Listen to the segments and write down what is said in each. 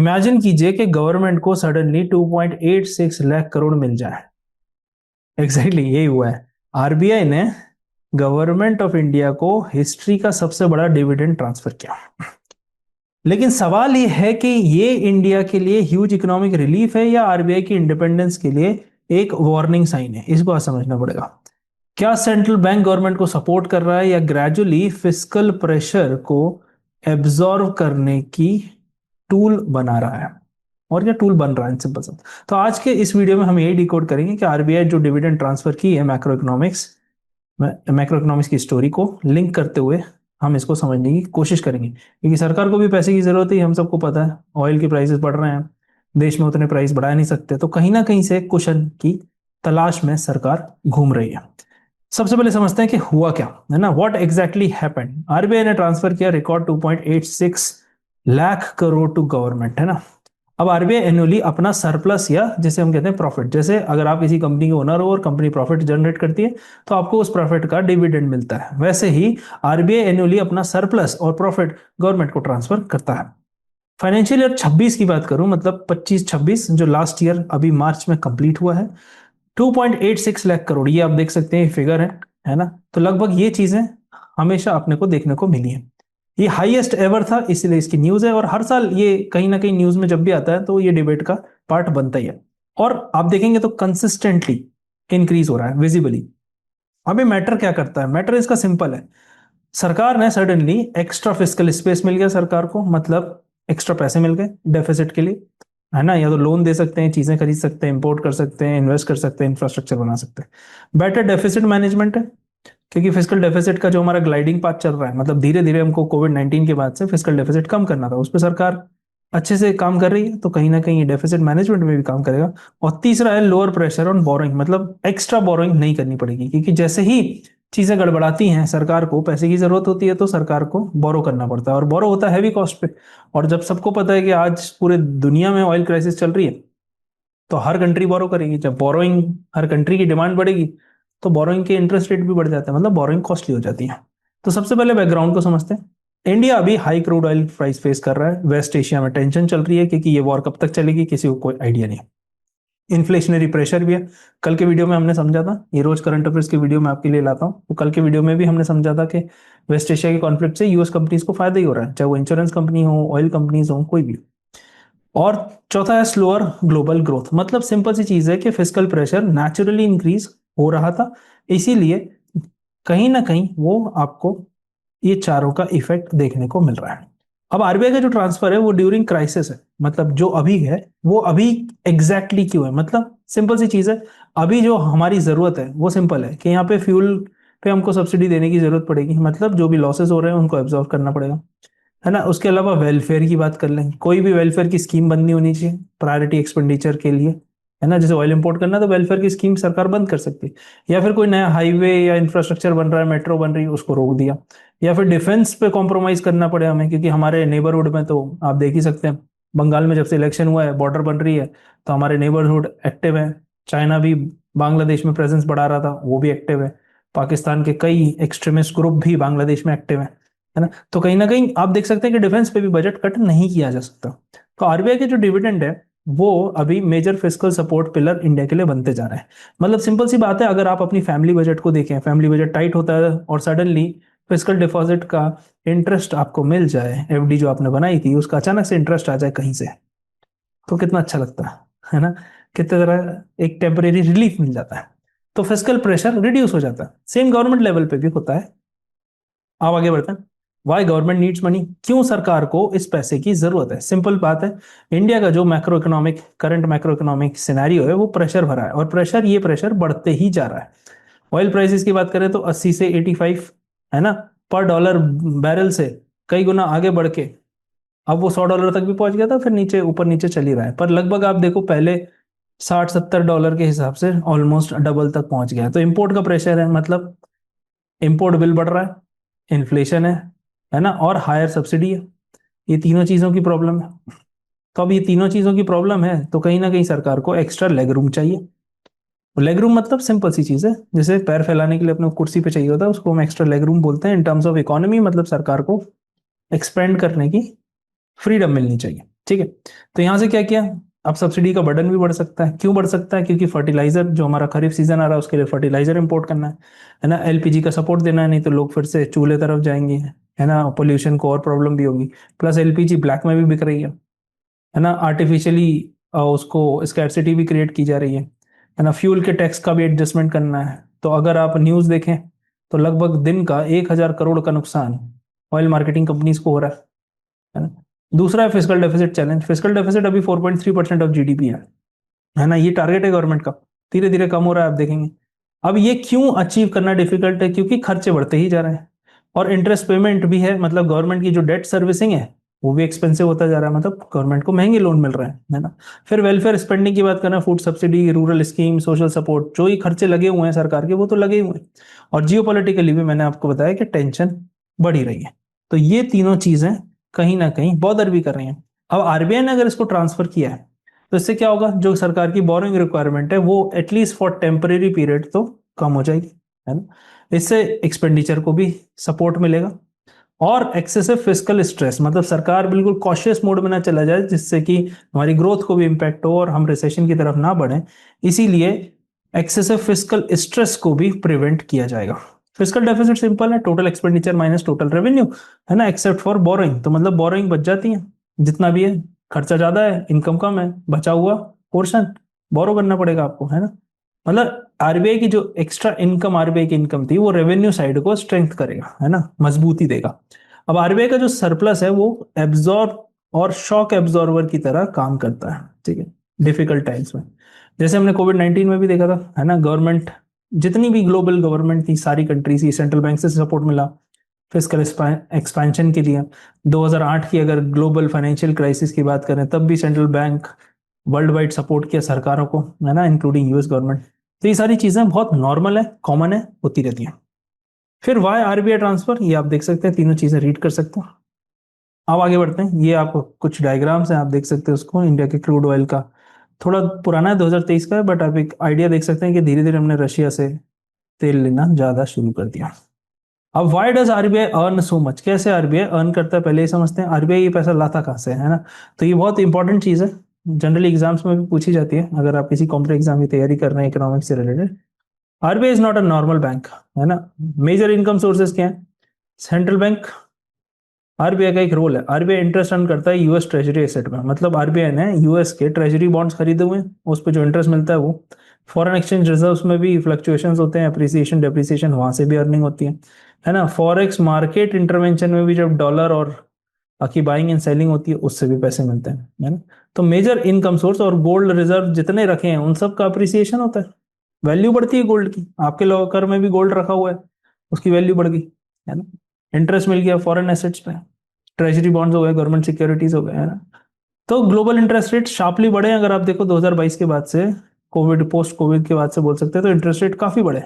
Imagine कीजिए कि government को सडनली 2.86 लाख करोड़ मिल जाए। एग्जैक्टली यही हुआ है। आरबीआई ने गवर्नमेंट ऑफ इंडिया को हिस्ट्री का सबसे बड़ा डिविडेंड ट्रांसफर किया। लेकिन सवाल ये है कि ये इंडिया के लिए ह्यूज इकोनॉमिक रिलीफ है या आरबीआई की इंडिपेंडेंस के लिए एक वार्निंग साइन है? इसको आज समझना पड़ेगा। क्या सेंट्रल बैंक गवर्नमेंट को सपोर्ट कर रहा है या ग्रेजुअली फिस्कल प्रेशर को एब्जॉर्व करने की टूल बना रहा है? और क्या टूल बन रहा है, सिंपल सा। तो आज के इस वीडियो में हम यही डिकोड करेंगे कि आरबीआई जो डिविडेंड ट्रांसफर की है मैक्रो इकोनॉमिक्स की स्टोरी को लिंक करते हुए हम इसको समझने की कोशिश करेंगे, क्योंकि सरकार को भी पैसे की जरूरत है, हम सबको पता है। ऑयल के प्राइसेस बढ़ रहे हैं, देश में उतने प्राइस बढ़ा नहीं सकते, तो कहीं ना कहीं से कुशन की तलाश में सरकार घूम रही है। सबसे पहले समझते हैं कि हुआ क्या है ना, व्हाट एग्जैक्टली हैपेंड। आरबीआई ने ट्रांसफर किया record 2.86 lakh crore to government, है ना। अब आरबीआई एनुअली अपना सरप्लस या जिसे हम कहते हैं प्रॉफिट, जैसे अगर आप किसी कंपनी के ओनर हो और कंपनी प्रॉफिट जनरेट करती है तो आपको उस प्रॉफिट का डिविडेंड मिलता है, वैसे ही आरबीआई एनुअली अपना सरप्लस और प्रॉफिट गवर्नमेंट को ट्रांसफर करता है। फाइनेंशियल ईयर 26 की बात करूं, मतलब 25-26 जो लास्ट ईयर अभी मार्च में कंप्लीट हुआ है, 2.86 लाख करोड़, ये आप देख सकते हैं फिगर है ना। तो लगभग ये चीजें हमेशा अपने को देखने को मिली है। ये हाईएस्ट एवर था, इसलिए इसकी न्यूज है, और हर साल ये कहीं ना कहीं न्यूज में जब भी आता है तो ये डिबेट का पार्ट बनता ही है। और आप देखेंगे तो कंसिस्टेंटली इंक्रीज हो रहा है विजिबली। अभी मैटर क्या करता है? मैटर इसका सिंपल है। सरकार ने सडनली एक्स्ट्रा फिस्कल स्पेस मिल गया सरकार को, मतलब एक्स्ट्रा पैसे मिल गए डेफिसिट के लिए, है ना। या तो लोन दे सकते हैं, चीजें खरीद सकते हैं, इंपोर्ट कर सकते हैं, इन्वेस्ट कर सकते हैं, इंफ्रास्ट्रक्चर बना सकते हैं। बेटर डेफिसिट मैनेजमेंट है, क्योंकि फिजिकल डेफिसिट का जो हमारा ग्लाइडिंग पाथ चल रहा है, मतलब धीरे धीरे हमको कोविड-19 के बाद से फिजिकल डेफिसिट कम करना था, उस पर सरकार अच्छे से काम कर रही है, तो कहीं ना कहीं ये डेफिसिट मैनेजमेंट में भी काम करेगा। और तीसरा है लोअर प्रेशर ऑन बोरोइंग, मतलब एक्स्ट्रा बोरोइंग नहीं करनी पड़ेगी, क्योंकि जैसे ही चीजें गड़बड़ाती हैं, सरकार को पैसे की जरूरत होती है, तो सरकार को बोरो करना पड़ता है, और बोरो होता है हैवी कॉस्ट पे। और जब सबको पता है कि आज पूरे दुनिया में ऑयल क्राइसिस चल रही है, तो हर कंट्री बोरो करेगी। जब बोरोइंग, हर कंट्री की डिमांड बढ़ेगी, तो बोरोइंग के इंटरेस्ट रेट भी बढ़ जाता है, मतलब बोरोइंग कॉस्टली हो जाती है। तो सबसे पहले बैकग्राउंड को समझते हैं। इंडिया अभी high crude oil price face कर रहा है, वेस्ट एशिया में टेंशन चल रही है, क्योंकि ये वॉर कब तक चलेगी किसी को कोई आइडिया नहीं। इन्फ्लेशनरी प्रेशर भी है। कल के वीडियो में हमने समझा था, ये रोज करंट अफेयर्स की वीडियो में आपके लिए लाता हूँ, तो कल के वीडियो में भी हमने समझा था कि वेस्ट एशिया के कॉन्फ्लिक्ट से यूएस कंपनीज को फायदा ही हो रहा है, चाहे वो इंश्योरेंस कंपनी हो, ऑयल कंपनीज हो, कोई भी। और चौथा है स्लोअर ग्लोबल ग्रोथ, मतलब सिंपल सी चीज है कि फिस्कल प्रेशर नेचुरली इंक्रीज हो रहा था, इसीलिए कहीं ना कहीं वो आपको ये चारों का इफेक्ट देखने को मिल रहा है। अब आरबीआई का जो ट्रांसफर है वो ड्यूरिंग क्राइसिस है, मतलब जो अभी है वो अभी एग्जैक्टली क्यों है, मतलब सिंपल सी चीज है। अभी जो हमारी जरूरत है वो सिंपल है कि यहाँ पे फ्यूल पे हमको सब्सिडी देने की जरूरत पड़ेगी, मतलब जो भी लॉसेस हो रहे हैं उनको एब्जॉर्व करना पड़ेगा, है ना। उसके अलावा वेलफेयर की बात कर लें, कोई भी वेलफेयर की स्कीम बंद नहीं होनी चाहिए प्रायोरिटी एक्सपेंडिचर के लिए, है ना। जैसे ऑयल इंपोर्ट करना, तो वेलफेयर की स्कीम सरकार बंद कर सकती है। या फिर कोई नया हाईवे या इंफ्रास्ट्रक्चर बन रहा है, मेट्रो बन रही है, उसको रोक दिया। या फिर डिफेंस पे कॉम्प्रोमाइज करना पड़े हमें, क्योंकि हमारे नेबरहुड में तो आप देख ही सकते हैं, बंगाल में जब से इलेक्शन हुआ है, बॉर्डर बन रही है, तो हमारे नेबरहुड एक्टिव है। चाइना भी बांग्लादेश में प्रेजेंस बढ़ा रहा था, वो भी एक्टिव है। पाकिस्तान के कई एक्सट्रीमिस्ट ग्रुप भी बांग्लादेश में एक्टिव है ना। तो कहीं ना कहीं आप देख सकते हैं कि डिफेंस पे भी बजट कट नहीं किया जा सकता। तो आरबीआई के जो डिविडेंड है वो अभी major fiscal support pillar India के लिए बनते जा रहे हैं। मतलब सिंपल सी बात है, अगर आप अपनी फैमिली बजट को देखें, फैमिली बजट टाइट होता है और सडनली फिस्कल डिपॉजिट का इंटरेस्ट आपको मिल जाए, एफडी जो आपने बनाई थी उसका अचानक से इंटरेस्ट आ जाए कहीं से, तो कितना अच्छा लगता है ना। कितने तरह एक टेम्परेरी रिलीफ मिल जाता है, तो फिस्कल प्रेशर रिड्यूस हो जाता है। सेम गवर्नमेंट लेवल पे भी होता है। अब आगे बढ़ते हैं। वाई गवर्नमेंट नीड्स मनी, क्यों सरकार को इस पैसे की जरूरत है? सिंपल बात है, इंडिया का जो करंट मैक्रो इकोनॉमिक सिनेरियो है वो प्रेशर भरा है, और ये प्रेशर बढ़ते ही जा रहा है। ऑयल प्राइसेस की बात करें तो 80 से 85, है ना, पर डॉलर बैरल से कई गुना आगे बढ़ के अब वो $100 तक भी पहुंच गया था, फिर नीचे ऊपर नीचे चल ही रहा है। पर लगभग आप देखो पहले 60-70 डॉलर के हिसाब से ऑलमोस्ट डबल तक पहुंच गया है। तो इम्पोर्ट का प्रेशर है, मतलब इम्पोर्ट बिल बढ़ रहा है, इन्फ्लेशन है ना, और हायर सब्सिडी है। ये तीनों चीजों की प्रॉब्लम है। तो अब ये तीनों चीजों की प्रॉब्लम है, तो कहीं ना कहीं सरकार को एक्स्ट्रा लेग रूम चाहिए। लेग रूम मतलब सिंपल सी चीज है, जैसे पैर फैलाने के लिए अपने कुर्सी पे चाहिए होता है, उसको हम एक्स्ट्रा लेग रूम बोलते हैं। इन टर्म्स ऑफ इकोनॉमी मतलब सरकार को एक्सपेंड करने की फ्रीडम मिलनी चाहिए। ठीक है। तो यहाँ से क्या किया, अब सब्सिडी का बर्डन भी बढ़ सकता है। क्यों बढ़ सकता है? क्योंकि फर्टिलाइजर, जो हमारा खरीफ सीजन आ रहा है उसके लिए फर्टिलाइजर इंपोर्ट करना है ना, एलपीजी का सपोर्ट देना है, नहीं तो लोग फिर से चूल्हे तरफ जाएंगे, है ना, पोल्यूशन को और प्रॉब्लम भी होगी। प्लस एलपीजी ब्लैक में भी बिक रही है ना, आर्टिफिशियली उसको स्कैर्सिटी भी क्रिएट की जा रही है ना। फ्यूल के टैक्स का भी एडजस्टमेंट करना है। तो अगर आप न्यूज़ देखें तो लगभग दिन का 1,000 करोड़ का नुकसान ऑयल मार्केटिंग कंपनीज को हो रहा है ना। दूसरा है fiscal deficit challenge. Fiscal deficit अभी 4.3% ऑफ जीडीपी है ना, ये टारगेट है गवर्नमेंट का, धीरे धीरे कम हो रहा है, आप देखेंगे। अब ये क्यों अचीव करना डिफिकल्ट है? क्योंकि खर्चे बढ़ते ही जा रहे हैं और इंटरेस्ट पेमेंट भी है, मतलब गवर्नमेंट की जो डेट सर्विसिंग है वो भी एक्सपेंसिव होता जा रहा है, मतलब गवर्नमेंट को महंगे लोन मिल रहे हैं, है ना। फिर वेलफेयर स्पेंडिंग की बात करें, food subsidy, rural scheme, social support, जो ही खर्चे लगे हुए हैं सरकार के वो तो लगे हुए हैं। और जियोपॉलिटिकली भी मैंने आपको बताया कि टेंशन बढ़ ही रही है। तो ये तीनों चीजें कहीं ना कहीं बॉदर भी कर रही हैं। अब आरबीआई ने अगर इसको ट्रांसफर किया है तो इससे क्या होगा, जो सरकार की बोरिंग रिक्वायरमेंट है वो एटलीस्ट फॉर टेम्परेरी पीरियड तो कम हो जाएगी, है ना। इससे एक्सपेंडिचर को भी सपोर्ट मिलेगा और एक्सेसिव फिस्कल स्ट्रेस, मतलब सरकार बिल्कुल कॉशियस मोड में ना चला जाए जिससे कि हमारी ग्रोथ को भी इम्पैक्ट हो और हम रिसेशन की तरफ ना बढ़े। इसीलिए एक्सेसिव फिस्कल स्ट्रेस को भी प्रिवेंट किया जाएगा। फिस्कल डेफिसिट सिंपल है, total expenditure minus total revenue, है ना, एक्सेप्ट फॉर बोरोइंग। तो मतलब बोरोइंग बच जाती है, जितना भी है, खर्चा ज्यादा है, इनकम कम है, बचा हुआ पोर्शन बोरो करना पड़ेगा आपको, है ना। मतलब आरबीआई की जो एक्स्ट्रा इनकम, आरबीआई की इनकम थी वो रेवेन्यू साइड को स्ट्रेंथ करेगा, है ना, मजबूती देगा। अब आरबीआई का जो सरप्लस है वो एब्जॉर्ब और शॉक एब्जॉर्बर की तरह काम करता है, ठीक है, डिफिकल्ट टाइम्स में। जैसे हमने कोविड-19 में भी देखा था, है ना, गवर्नमेंट, जितनी भी ग्लोबल गवर्नमेंट थी सारी कंट्रीज की सेंट्रल बैंक से सपोर्ट मिला फिस्कल एक्सपेंशन के लिए। 2008 की अगर ग्लोबल फाइनेंशियल क्राइसिस की बात करें तब भी central bank world wide support किया सरकारों को, है ना, इंक्लूडिंग यूएस गवर्नमेंट। तो ये सारी चीजें बहुत नॉर्मल है, कॉमन है, होती रहती हैं। फिर वाई आरबीआई ट्रांसफर, ये आप देख सकते हैं, तीनों चीजें रीड कर सकते हैं। अब आगे बढ़ते हैं, ये आपको कुछ डायग्राम्स हैं, आप देख सकते हैं उसको, इंडिया के क्रूड ऑयल का। थोड़ा पुराना है, 2023 का है, बट आप एक आइडिया देख सकते हैं कि धीरे धीरे हमने रशिया से तेल लेना ज्यादा शुरू कर दिया। अब why does RBI earn so much, कैसे आरबीआई अर्न करता है पहले ही समझते हैं। आरबीआई ये पैसा लाता कहाँ से है ना, तो ये बहुत इंपॉर्टेंट चीज है, जनरली एग्जाम्स में भी पूछी जाती है अगर आप किसी कॉम्पिटेटिव एग्जाम की तैयारी कर रहे हैं इकोनॉमिक्स से related. RBI is not a normal bank, है ना। मेजर इनकम सोर्सेज क्या है? सेंट्रल बैंक, आरबीआई का एक रोल है, आरबीआई इंटरेस्ट अर्न करता है यूएस ट्रेजरी एसेट में, मतलब आरबीआई ने यूएस के ट्रेजरी बॉन्ड्स खरीदे हुए हैं, उस पर जो इंटरेस्ट मिलता है वो। फॉरेन एक्सचेंज रिजर्व्स में भी फ्लक्चुएशंस होते हैं, अप्रिसिएशन डेप्रिसिएशन, वहां से भी अर्निंग होती है ना। फॉरेक्स मार्केट इंटरवेंशन में भी जब डॉलर और की बाइंग एंड सेलिंग होती है उससे भी पैसे मिलते हैं, है ना। तो मेजर इनकम सोर्स, और गोल्ड रिजर्व जितने रखे हैं उन सब का अप्रिसिएशन होता है, वैल्यू बढ़ती है गोल्ड की। आपके लॉकर में भी गोल्ड रखा हुआ है, उसकी वैल्यू बढ़ गई, है ना। इंटरेस्ट मिल गया फॉरेन एसेट्स पे, ट्रेजरी बॉन्ड्स हो गए, गवर्नमेंट सिक्योरिटीज हो गए, है ना। तो ग्लोबल इंटरेस्ट रेट शार्पली बढ़े, अगर आप देखो 2022 के बाद से, कोविड, पोस्ट कोविड के बाद से बोल सकते हैं, तो इंटरेस्ट रेट काफी बढ़े,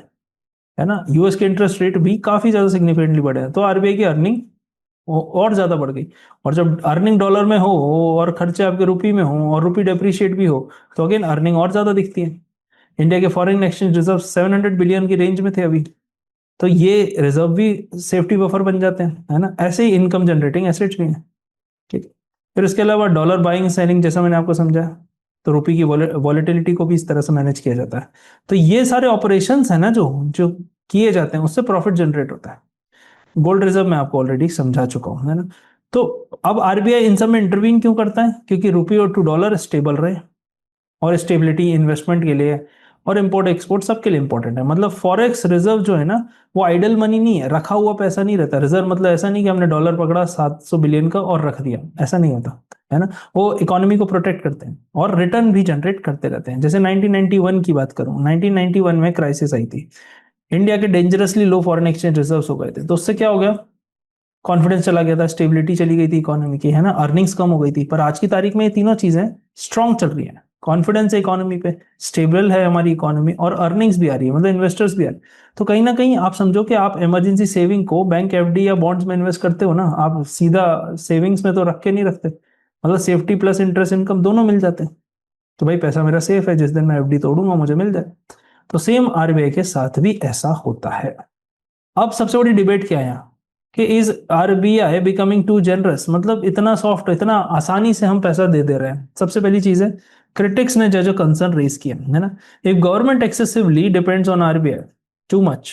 है ना। यूएस के इंटरेस्ट रेट भी काफी ज्यादा सिग्निफिकेंटली बढ़े हैं, तो आरबीआई की अर्निंग और ज्यादा बढ़ गई। और जब अर्निंग डॉलर में हो और खर्चे आपके रुपी में हो और रुपी डेप्रिशिएट भी हो तो अगेन अर्निंग और ज्यादा दिखती है। इंडिया के फॉरेन एक्सचेंज रिजर्व 700 बिलियन की रेंज में थे अभी, तो ये रिजर्व भी सेफ्टी बफर बन जाते हैं, है ना। ऐसे ही इनकम जनरेटिंग एसेट्स भी हैं, ठीक है। फिर इसके अलावा डॉलर बाइंग सेलिंग, जैसा मैंने आपको समझाया, तो रुपये की वॉलेटिलिटी को भी इस तरह से मैनेज किया जाता है। तो ये सारे ऑपरेशंस है ना जो जो किए जाते हैं उससे प्रॉफिट जनरेट होता है। गोल्ड रिजर्व मैं आपको ऑलरेडी समझा चुका हूं, है ना। तो अब आरबीआई इन सब में इंटरवीन क्यों करता है? क्योंकि रुपये और टू डॉलर स्टेबल रहे, और स्टेबिलिटी इन्वेस्टमेंट के लिए और इंपोर्ट एक्सपोर्ट सबके लिए इंपॉर्टेंट है। मतलब फॉरेक्स रिजर्व जो है ना वो आइडल मनी नहीं है, रखा हुआ पैसा नहीं रहता। रिजर्व मतलब ऐसा नहीं कि हमने डॉलर पकड़ा 700 बिलियन का और रख दिया, ऐसा नहीं होता, है ना। वो इकोनॉमी को प्रोटेक्ट करते हैं और रिटर्न भी जनरेट करते रहते हैं। जैसे 1991 की बात करूं, 1991 में क्राइसिस आई थी, इंडिया के डेंजरसली लो फॉरेन एक्सचेंज रिजर्व्स हो गए थे, तो उससे क्या हो गया, कॉन्फिडेंस चला गया था, स्टेबिलिटी चली गई थी इकोनॉमी की, है ना, अर्निंग्स कम हो गई थी। पर आज की तारीख में ये तीनों चीजें स्ट्रांग चल रही है, कॉन्फिडेंस है इकोनॉमी पे, स्टेबल है हमारी इकोनॉमी, और अर्निंग्स भी आ रही है, मतलब इन्वेस्टर्स भी आ रहे हैं। तो कहीं ना कहीं आप समझो कि आप इमरजेंसी सेविंग को बैंक एफडी या बॉन्ड्स में इन्वेस्ट करते हो ना, आप सीधा सेविंग्स में तो रख के नहीं रखते, मतलब सेफ्टी प्लस इंटरेस्ट इनकम दोनों मिल जाते हैं। तो भाई पैसा मेरा सेफ है, जिस दिन मैं एफडी तोड़ूंगा मुझे मिल जाए। तो सेम आरबीआई के साथ भी ऐसा होता है। अब सबसे बड़ी डिबेट क्या है यहाँ, कि is RBI becoming too generous, मतलब इतना सॉफ्ट, इतना आसानी से हम पैसा दे रहे हैं। सबसे पहली चीज है, क्रिटिक्स ने जो जो कंसर्न रेज किया है ना, if government excessively depends on RBI too much,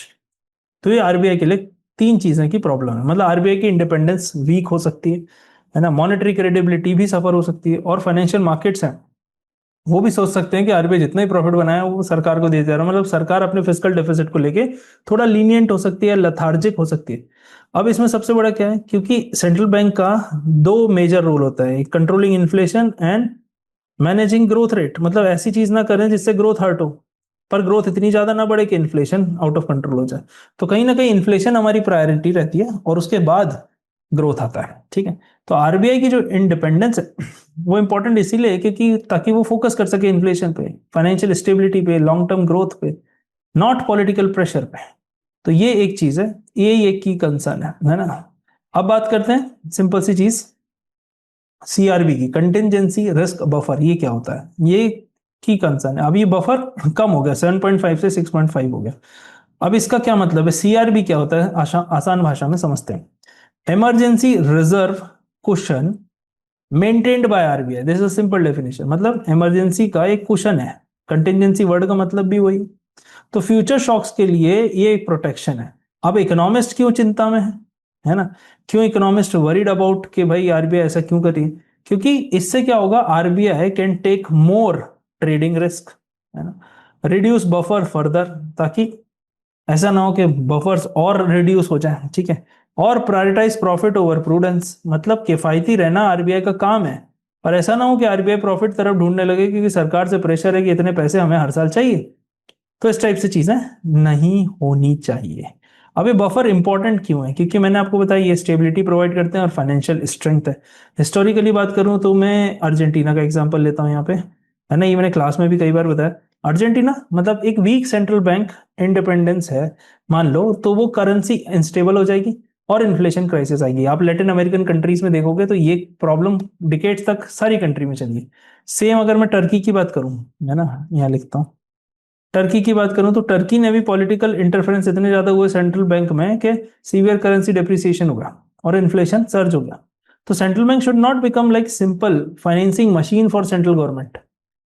तो ये आरबीआई के लिए तीन चीजें की प्रॉब्लम है। मतलब आरबीआई की इंडिपेंडेंस वीक हो सकती है ना, मॉनेटरी क्रेडिबिलिटी भी सफर हो सकती है, और फाइनेंशियल मार्केट्स हैं वो भी सोच सकते हैं कि आरबीआई जितना ही प्रॉफिट बनाया वो सरकार को दे दे रहा है, मतलब सरकार अपने फिस्कल डेफिसिट को लेके थोड़ा लीनियंट हो सकती है, लथार्जिक हो सकती है। अब इसमें सबसे बड़ा क्या है, क्योंकि सेंट्रल बैंक का दो मेजर रोल होता है, controlling inflation and managing growth rate. मतलब ऐसी चीज ना करें जिससे ग्रोथ हर्ट हो, पर ग्रोथ इतनी ज्यादा ना बढ़े कि इन्फ्लेशन आउट ऑफ कंट्रोल हो जाए। तो कहीं ना कहीं इन्फ्लेशन हमारी प्रायोरिटी रहती है और उसके बाद ग्रोथ आता है, ठीक है। तो आरबीआई की जो इंडिपेंडेंस है वो इंपॉर्टेंट इसीलिए है क्योंकि ताकि वो फोकस कर सके इन्फ्लेशन पे, फाइनेंशियल स्टेबिलिटी पे, लॉन्ग टर्म ग्रोथ पे, नॉट पॉलिटिकल प्रेशर पे। तो ये एक चीज है, ये एक की कंसर्न है ना। अब बात करते हैं सिंपल सी चीज, सीआरबी की, कंटिजेंसी रिस्क बफर, ये क्या होता है, ये की कंसर्न है। अब ये बफर कम हो गया, 7.5 से 6.5 हो गया। अब इसका क्या मतलब है, सीआरबी क्या होता है, आसान भाषा में समझते हैं। Emergency reserve cushion maintained by RBI, this is simple definition. मतलब इमरजेंसी का एक कुशन है, कंटिजेंसी वर्ड का मतलब भी वही। तो फ्यूचर शॉक्स के लिए ये एक प्रोटेक्शन है। अब इकोनॉमिस्ट क्यों चिंता में है ना, क्यों इकोनॉमिस्ट वरीड अबाउट कि भाई आरबीआई ऐसा क्यों कर रही है, क्योंकि इससे क्या होगा, RBI can take more trading risk, है ना, रिड्यूस बफर फर्दर, ताकि ऐसा ना हो कि बफर्स और रिड्यूस हो जाए, ठीक है। और प्रायोरिटाइज प्रॉफिट ओवर प्रूडेंस, मतलब किफायती रहना आरबीआई का काम है, और ऐसा ना हो कि आरबीआई प्रॉफिट तरफ ढूंढने लगे क्योंकि सरकार से प्रेशर है कि इतने पैसे हमें हर साल चाहिए। तो इस टाइप से चीजें नहीं होनी चाहिए। अब ये बफर इंपॉर्टेंट क्यों है, क्योंकि मैंने आपको बताया ये स्टेबिलिटी प्रोवाइड करते हैं और फाइनेंशियल स्ट्रेंथ है। हिस्टोरिकली बात करूं तो मैं अर्जेंटीना का एग्जांपल लेता हूं यहाँ पे, है ना, ये मैंने क्लास में भी कई बार बताया। अर्जेंटीना मतलब एक वीक सेंट्रल बैंक इंडिपेंडेंस है मान लो, तो वो करेंसी अनस्टेबल हो जाएगी और इन्फ्लेशन क्राइसिस आएगी। आप लैटिन अमेरिकन कंट्रीज में देखोगे तो ये प्रॉब्लम डिकेट्स तक सारी कंट्री में चली। सेम अगर मैं टर्की की बात करूं, है ना, यहाँ लिखता हूँ, टर्की की बात करूं तो टर्की ने भी पॉलिटिकल इंटरफेरेंस इतने ज्यादा हुए सेंट्रल बैंक में कि सीवियर करेंसी डेप्रिसिएशन हुआ और इन्फ्लेशन सर्ज हो गया। तो central bank should not become like simple financing machine for central government,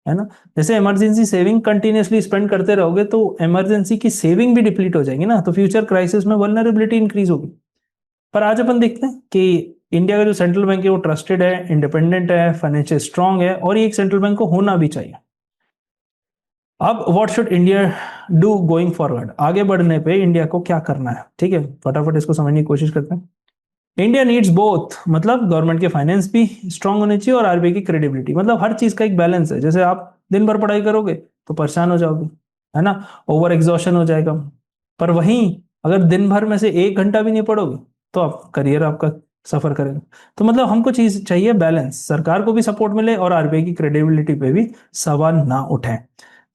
है ना। जैसे इमरजेंसी सेविंग कंटिन्यूसली स्पेंड करते रहोगे तो इमरजेंसी की सेविंग भी डिप्लीट हो जाएगी ना, तो फ्यूचर क्राइसिस में वल्नरेबिलिटी इंक्रीज होगी। पर आज अपन देखते हैं कि इंडिया का जो सेंट्रल बैंक है वो ट्रस्टेड है, इंडिपेंडेंट है, फाइनेंशियल स्ट्रांग है, और ये एक सेंट्रल बैंक को होना भी चाहिए। अब what should India do going forward, आगे बढ़ने पे इंडिया को क्या करना है, ठीक है, फटाफट इसको समझने की कोशिश करते हैं। इंडिया नीड्स बोथ, मतलब गवर्नमेंट के फाइनेंस भी स्ट्रांग होने चाहिए और आरबीआई की क्रेडिबिलिटी, मतलब हर चीज का एक बैलेंस है। जैसे आप दिन भर पढ़ाई करोगे तो परेशान हो जाओगे, है ना, ओवर एग्जॉशन हो जाएगा। पर वहीं अगर दिन भर में से 1 घंटा भी नहीं पढ़ोगे तो आप करियर आपका सफर करेगा। तो मतलब हमको चीज चाहिए बैलेंस, सरकार को भी सपोर्ट मिले और आरबीआई की क्रेडिबिलिटी पे भी सवाल ना उठे।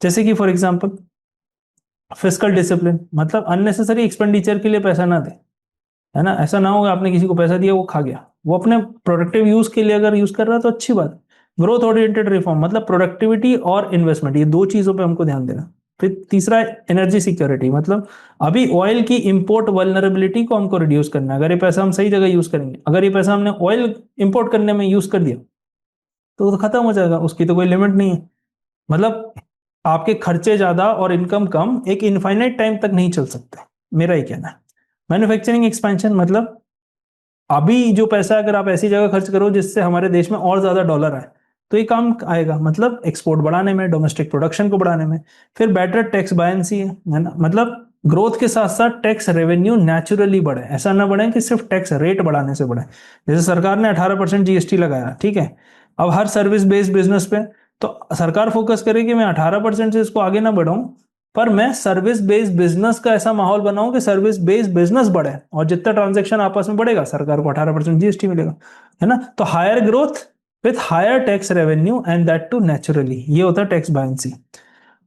जैसे कि फॉर एग्जांपल फिस्कल डिसिप्लिन, मतलब अननेसेसरी एक्सपेंडिचर के लिए पैसा ना दे, है ना। ऐसा ना होगा आपने किसी को पैसा दिया वो खा गया, वो अपने प्रोडक्टिव यूज के लिए अगर यूज कर रहा है तो अच्छी बात। ग्रोथ ओरिएंटेड रिफॉर्म, मतलब प्रोडक्टिविटी और इन्वेस्टमेंट, ये दो चीजों पे हमको ध्यान देना। फिर तीसरा एनर्जी सिक्योरिटी, मतलब अभी ऑयल की इंपोर्ट वल्नरेबिलिटी को हमको रिड्यूस करना है। अगर ये पैसा हम सही जगह यूज करेंगे, अगर ये पैसा हमने ऑयल इंपोर्ट करने में यूज कर दिया तो खत्म हो जाएगा, उसकी तो कोई लिमिट नहीं है। मतलब आपके खर्चे ज्यादा और इनकम कम एक इनफाइनाइट टाइम तक नहीं चल सकते, मेरा ही कहना है। मैन्युफैक्चरिंग एक्सपेंशन, मतलब अभी जो पैसा अगर आप ऐसी जगह खर्च करो जिससे हमारे देश में और ज्यादा डॉलर आए तो ये काम आएगा, मतलब एक्सपोर्ट बढ़ाने में, डोमेस्टिक प्रोडक्शन को बढ़ाने में। फिर बेटर टैक्स बायंसी है ना, मतलब ग्रोथ के साथ साथ टैक्स रेवेन्यू नेचुरली बढ़े, ऐसा ना बढ़े कि सिर्फ टैक्स रेट बढ़ाने से बढ़े। जैसे सरकार ने 18% जीएसटी लगाया, ठीक है, अब हर सर्विस बेस्ड बिजनेस पे तो सरकार फोकस करे कि मैं 18% से इसको आगे ना बढ़ाऊं, पर मैं सर्विस बेस्ड बिजनेस का ऐसा माहौल बनाऊं कि सर्विस बेस्ड बिजनेस बढ़े, और जितना ट्रांजेक्शन आपस में बढ़ेगा सरकार को 18% जीएसटी मिलेगा, है ना। तो higher growth with higher tax revenue and that too naturally, ये होता है टैक्स बायंसी।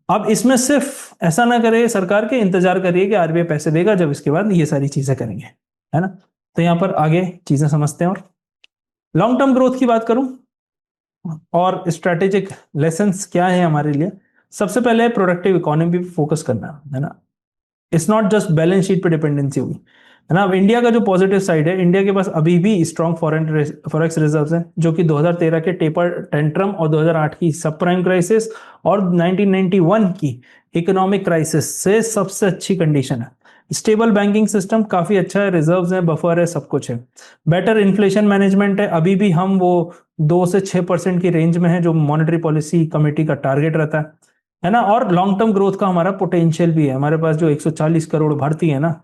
अब इसमें सिर्फ ऐसा ना करे सरकार के, इंतजार करिए कि आरबीआई पैसे देगा जब इसके बाद ये सारी चीजें करेंगे, है ना। तो यहां पर आगे चीजें समझते हैं। और लॉन्ग टर्म ग्रोथ की बात करूं और स्ट्रेटेजिक लेसन्स क्या है हमारे लिए, सबसे पहले प्रोडक्टिव इकोनॉमी पे फोकस करना, है ना। It's not just balance sheet पे डिपेंडेंसी होगी, है ना। अब इंडिया का जो पॉजिटिव साइड है, इंडिया के पास अभी भी स्ट्रॉन्ग फॉरेन फॉरेक्स रिजर्व्स हैं, जो कि 2013 के टेपर टेंट्रम और 2008 की सब प्राइम क्राइसिस और 1991 की इकोनॉमिक क्राइसिस से सबसे अच्छी कंडीशन है। स्टेबल बैंकिंग सिस्टम काफी अच्छा है, रिजर्व्स है, बफर है, सब कुछ है। बेटर इन्फ्लेशन मैनेजमेंट है, अभी भी हम वो 2 से 6% की रेंज में है, जो मॉनेटरी पॉलिसी कमेटी का टारगेट रहता है ना। और लॉन्ग टर्म ग्रोथ का हमारा पोटेंशियल भी है, हमारे पास जो 140 करोड़ भारतीय है ना,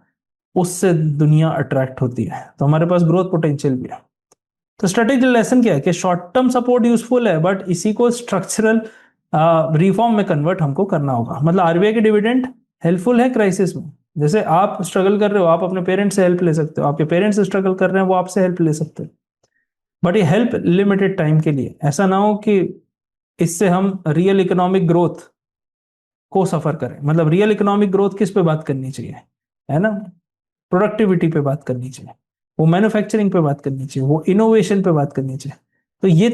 उससे दुनिया अट्रैक्ट होती है, तो हमारे पास ग्रोथ पोटेंशियल भी है। तो स्ट्रेटेजिक लेसन क्या है कि शॉर्ट टर्म सपोर्ट यूजफुल है, बट इसी को स्ट्रक्चरल रिफॉर्म में कन्वर्ट हमको करना होगा। मतलब आरबीआई के डिविडेंड हेल्पफुल है क्राइसिस में। जैसे आप स्ट्रगल कर रहे हो, आप अपने पेरेंट्स से हेल्प ले सकते हो, आपके पेरेंट्स स्ट्रगल कर रहे हैं, वो आपसे हेल्प ले सकते हो, बट ये हेल्प लिमिटेड टाइम के लिए। ऐसा ना हो कि इससे हम रियल इकोनॉमिक ग्रोथ को सफर करें। मतलब रियल इकोनॉमिक ग्रोथ किस पे बात करनी चाहिए, है ना, प्रोडक्टिविटी पे बात करनी चाहिए, वो मैन्युफैक्चरिंग पे बात करनी चाहिए, वो इनोवेशन पे बात करनी चाहिए। तो ये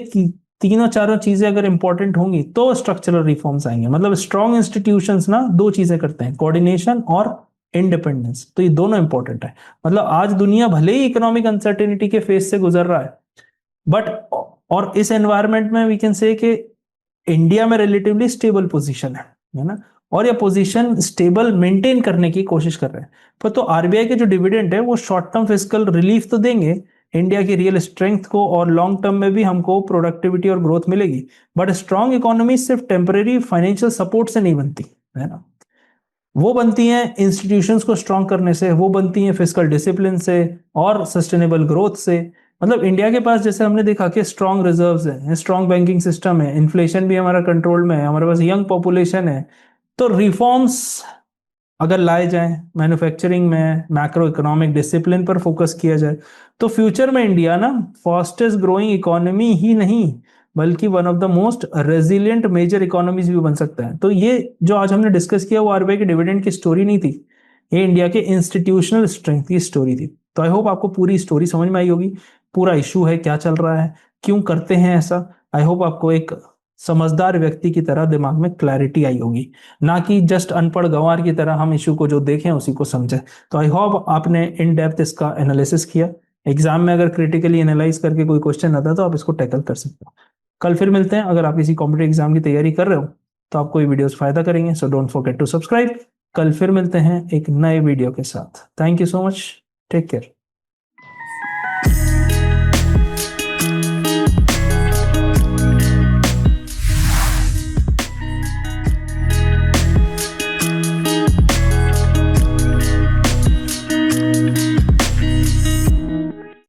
तीनों चारों चीजें अगर इंपॉर्टेंट होंगी तो स्ट्रक्चरल रिफॉर्म्स आएंगे। मतलब स्ट्रॉन्ग इंस्टीट्यूशंस ना दो चीजें करते हैं, कोऑर्डिनेशन और इंडिपेंडेंस, तो ये दोनों इंपॉर्टेंट है। मतलब आज दुनिया भले ही इकोनॉमिक अनसर्टेनिटी के फेज से गुजर रहा है, बट और इस एनवायरमेंट में वी कैन से कि इंडिया में रिलेटिवली स्टेबल पोजीशन है ना, और ये पोजीशन स्टेबल मेंटेन करने की कोशिश कर रहे हैं। पर तो आरबीआई के जो डिविडेंड है वो शॉर्ट टर्म फिस्कल रिलीफ तो देंगे इंडिया की रियल स्ट्रेंथ को, और लॉन्ग टर्म में भी हमको प्रोडक्टिविटी और ग्रोथ मिलेगी। बट स्ट्रांग इकोनॉमी सिर्फ टेम्परेरी फाइनेंशियल सपोर्ट से नहीं बनती, है ना, वो बनती हैं इंस्टीट्यूशंस को स्ट्रांग करने से, वो बनती हैं फिस्कल डिसिप्लिन से और सस्टेनेबल ग्रोथ से। मतलब इंडिया के पास जैसे हमने देखा कि स्ट्रांग रिजर्व्स है, स्ट्रांग बैंकिंग सिस्टम है, इन्फ्लेशन भी हमारा कंट्रोल में है, हमारे पास यंग पॉपुलेशन है। तो रिफॉर्म्स अगर लाए जाएं मैन्युफैक्चरिंग में, मैक्रो इकोनॉमिक डिसिप्लिन पर फोकस किया जाए, तो फ्यूचर में इंडिया ना फास्टेस्ट ग्रोइंग इकोनॉमी ही नहीं बल्कि one of the most resilient major economies भी बन सकता है। तो ये जो आज हमने डिस्कस किया वो आरबीआई के डिविडेंड की स्टोरी नहीं थी, ये इंडिया के इंस्टीट्यूशनल स्ट्रेंथ की स्टोरी थी। तो आई होप आपको पूरी स्टोरी समझ में आई होगी, पूरा इशू है, क्या चल रहा है, क्यों करते हैं ऐसा। आई होप आपको एक समझदार व्यक्ति की तरह दिमाग में क्लैरिटी आई होगी, ना कि जस्ट अनपढ़ गंवार की तरह हम इशू को जो देखें उसी को समझें। तो आई होप आपने इन डेप्थ इसका एनालिसिस किया। एग्जाम में अगर क्रिटिकली एनालाइज करके कोई क्वेश्चन आता है तो आप इसको टैकल कर सकते हो। कल फिर मिलते हैं। अगर आप किसी कॉम्पिटेटिव एग्जाम की तैयारी कर रहे हो तो आपको ये वीडियोस फायदा करेंगे, so don't forget to subscribe. कल फिर मिलते हैं एक नए वीडियो के साथ। Thank you so much, take care.